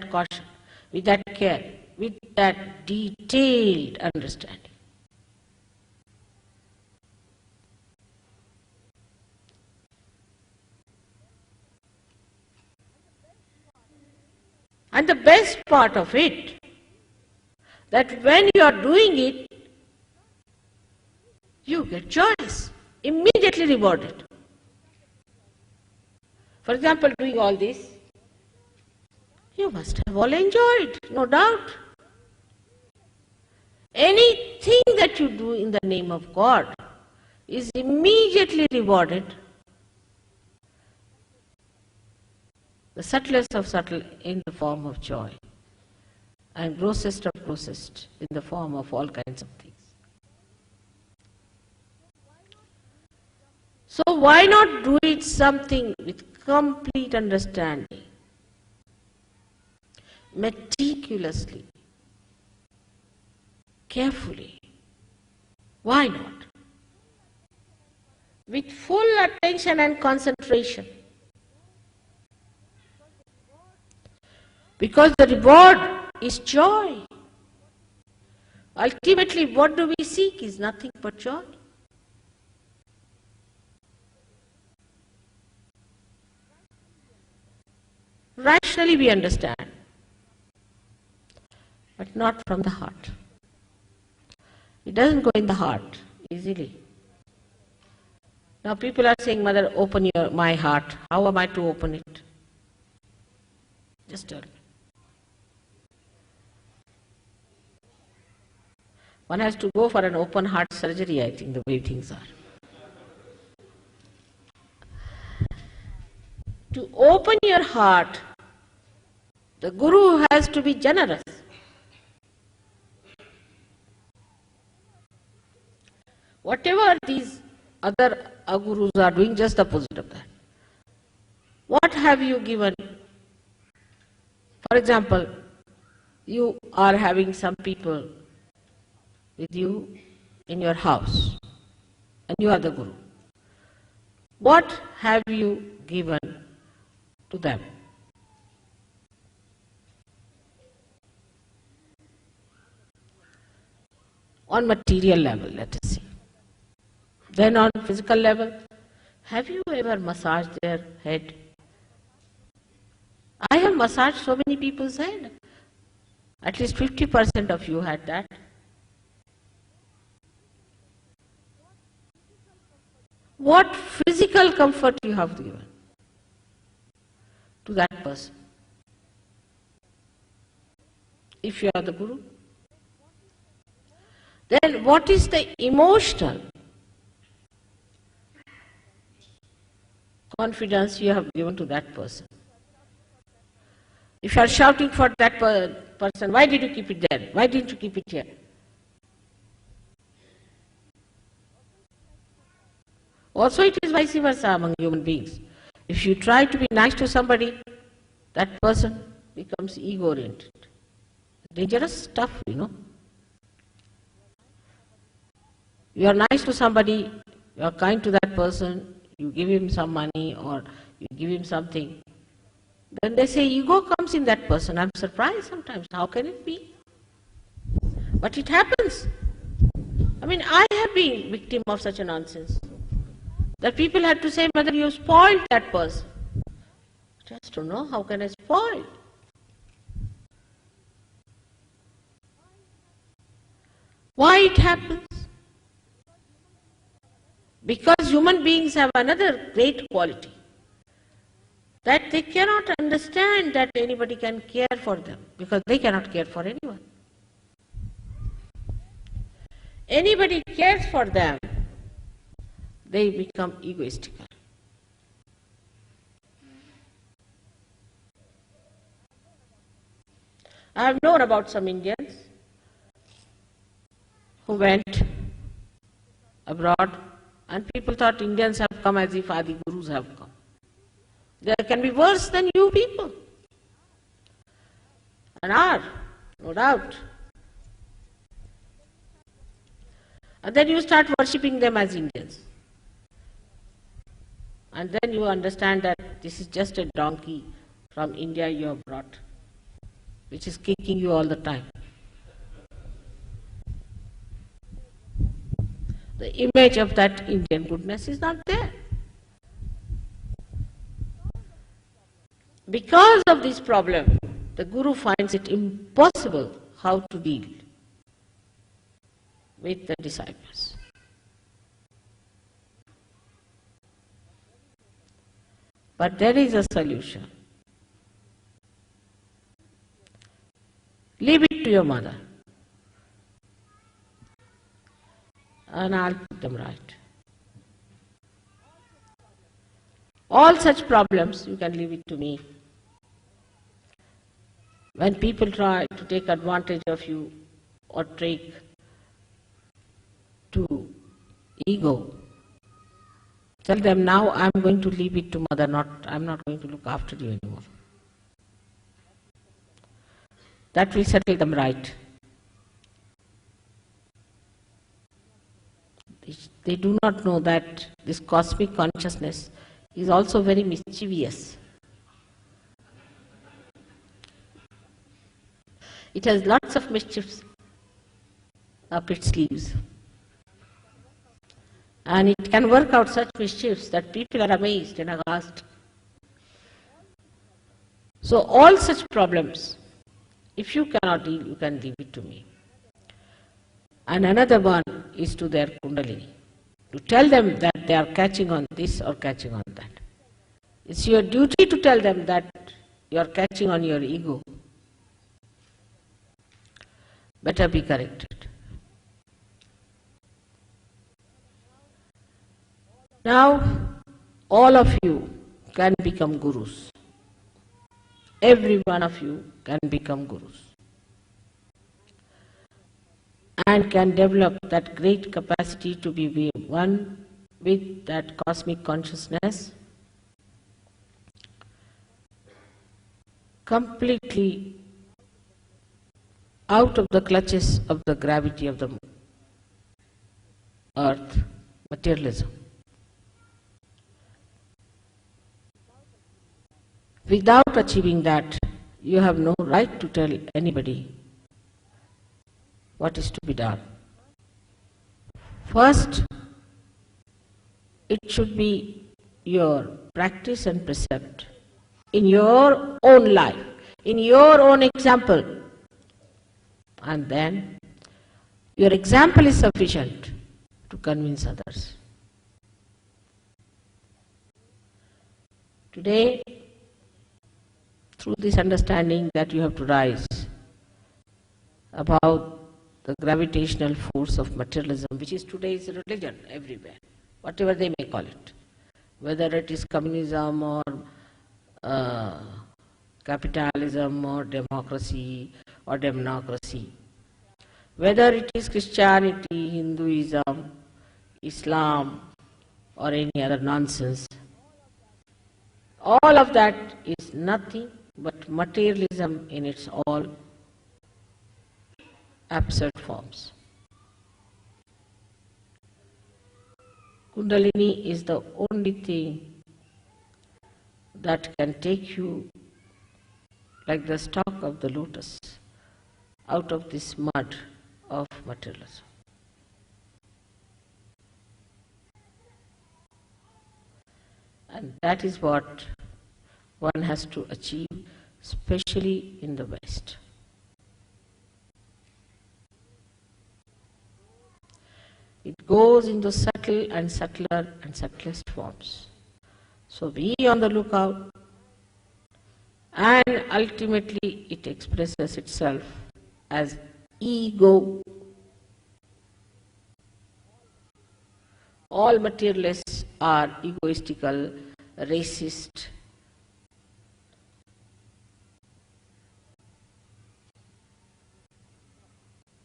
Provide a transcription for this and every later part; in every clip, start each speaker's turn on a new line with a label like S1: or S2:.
S1: that caution, with that care, with that detailed understanding. And the best part of it, that when you are doing it, you get choice, immediately rewarded. For example, doing all this, you must have all enjoyed, no doubt. Anything that you do in the name of God is immediately rewarded. The subtlest of subtle in the form of joy, and grossest of grossest in the form of all kinds of things. So why not do it something with complete understanding, meticulously, carefully? Why not? With full attention and concentration. Because the reward is joy. Ultimately, what do we seek is nothing but joy. Rationally we understand, but not from the heart. It doesn't go in the heart easily. Now people are saying, Mother, open my heart. How am I to open it? Just tell me. One has to go for an open heart surgery, I think, the way things are. To open your heart, the Guru has to be generous. Whatever these other gurus are doing, just the opposite of that. What have you given? For example, you are having some people with you in your house, and you are the Guru. What have you given to them? On material level, let us see. Then on physical level, have you ever massaged their head? I have massaged so many people's head. At least 50% of you had that. What physical comfort you have given to that person? If you are the Guru. Then what is the emotional confidence you have given to that person? If you are shouting for that person, why did you keep it there? Why didn't you keep it here? Also it is vice versa among human beings. If you try to be nice to somebody, that person becomes ego-oriented. Dangerous stuff, you know. You are nice to somebody, you are kind to that person, you give him some money or you give him something. Then they say ego comes in that person. I'm surprised sometimes. How can it be? But it happens. I mean, I have been victim of such a nonsense. That people had to say, Mother, you spoiled that person. Just don't know, how can I spoil? Why it happens? Because human beings have another great quality, that they cannot understand that anybody can care for them, because they cannot care for anyone. Anybody cares for them, they become egoistical. I have known about some Indians who went abroad, and people thought Indians have come as if Adi Gurus have come. They can be worse than you people. And are, no doubt. And then you start worshipping them as Indians. And then you understand that this is just a donkey from India you have brought. which is kicking you all the time. The image of that Indian goodness is not there. Because of this problem, the Guru finds it impossible how to deal with the disciples. But there is a solution. Leave it to your mother, and I'll put them right. All such problems, you can leave it to me. When people try to take advantage of you or take to ego, tell them, now I'm going to leave it to mother, I'm not going to look after you anymore. That will settle them right. They do not know that this cosmic consciousness is also very mischievous. It has lots of mischiefs up its sleeves. And it can work out such mischiefs that people are amazed and aghast. So all such problems, if you cannot deal, you can leave it to me. And another one is to their Kundalini, to tell them that they are catching on this or catching on that. It's your duty to tell them that you are catching on your ego. Better be corrected. Now, all of you can become gurus. Every one of you can become gurus. And can develop that great capacity to be one with that cosmic consciousness, completely out of the clutches of the gravity of the earth, materialism. Without achieving that, you have no right to tell anybody what is to be done. First, it should be your practice and precept in your own life, in your own example. And then, your example is sufficient to convince others. Today, through this understanding that you have to rise about the gravitational force of materialism, which is today's religion everywhere, whatever they may call it, whether it is communism or capitalism or democracy or democracy, whether it is Christianity, Hinduism, Islam or any other nonsense, all of that is nothing but materialism in its all absurd forms. Kundalini is the only thing that can take you like the stalk of the lotus out of this mud of materialism. And that is what one has to achieve, especially in the West. It goes into subtle and subtler and subtlest forms. So be on the lookout, and ultimately it expresses itself as ego. All materialists are egoistical, racist,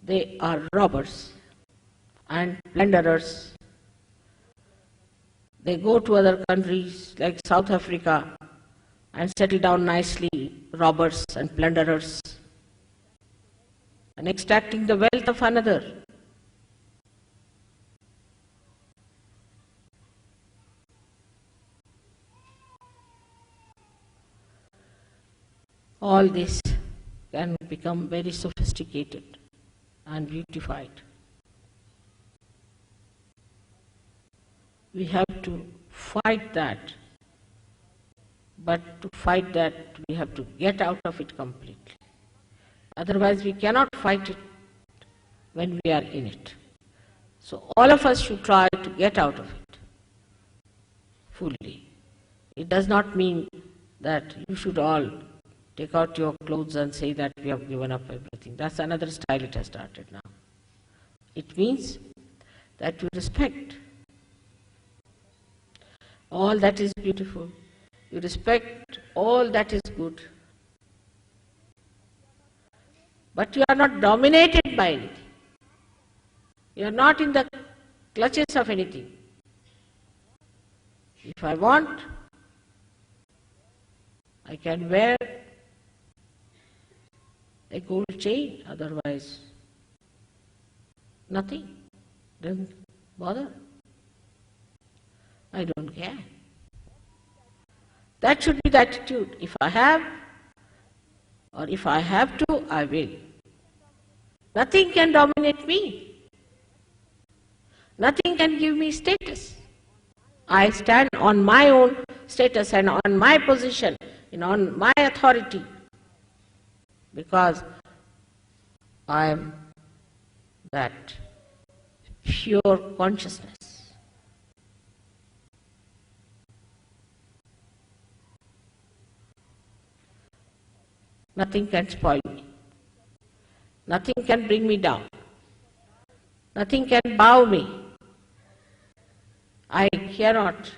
S1: they are robbers and plunderers. They go to other countries like South Africa and settle down nicely, robbers and plunderers, and extracting the wealth of another. All this can become very sophisticated and beautified. We have to fight that, but to fight that we have to get out of it completely. Otherwise we cannot fight it when we are in it. So all of us should try to get out of it fully. It does not mean that you should all take out your clothes and say that we have given up everything. That's another style it has started now. It means that you respect all that is beautiful. You respect all that is good. But you are not dominated by anything. You are not in the clutches of anything. If I want, I can wear a gold chain, otherwise nothing. Doesn't bother. I don't care. That should be the attitude. If I have, or if I have to, I will. Nothing can dominate me. Nothing can give me status. I stand on my own status and on my position and on my authority because I am that pure consciousness. Nothing can spoil me. Nothing can bring me down. Nothing can bow me. I cannot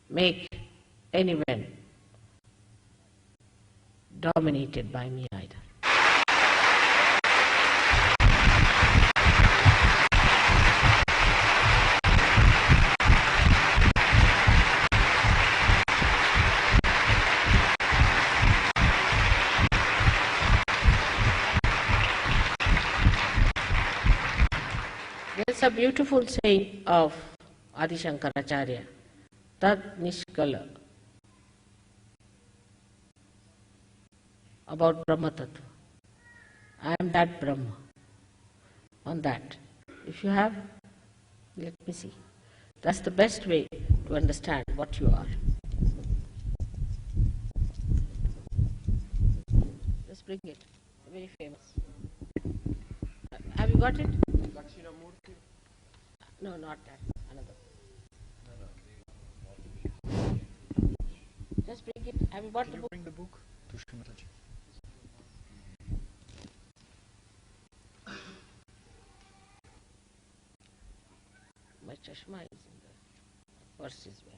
S1: make anyone dominated by me either. There's a beautiful saying of Adi Shankaracharya, Tad Nishkala, about Brahma Tattva. I am that Brahma. On that. If you have, let me see. That's the best way to understand what you are. Just bring it. Very famous. Have you got it? No, not that. Another. Just bring it. Have you bought the book?
S2: Bring the book to Srimataji.
S1: My chashma is in the purse is where.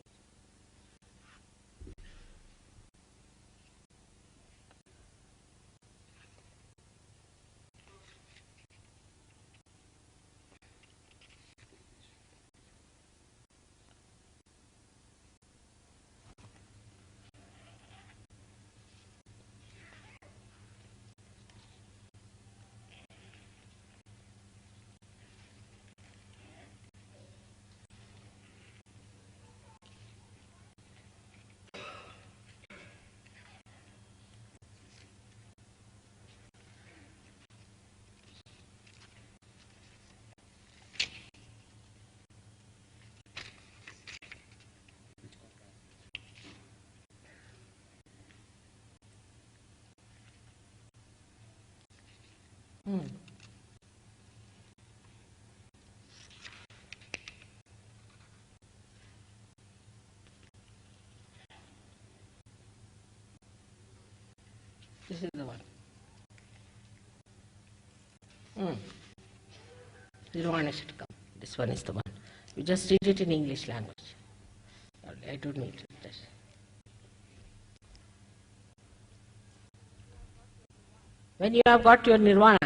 S1: This is the one. Nirvana should come. This one is the one. You just read it in English language. I don't need it. When you have got your Nirvana,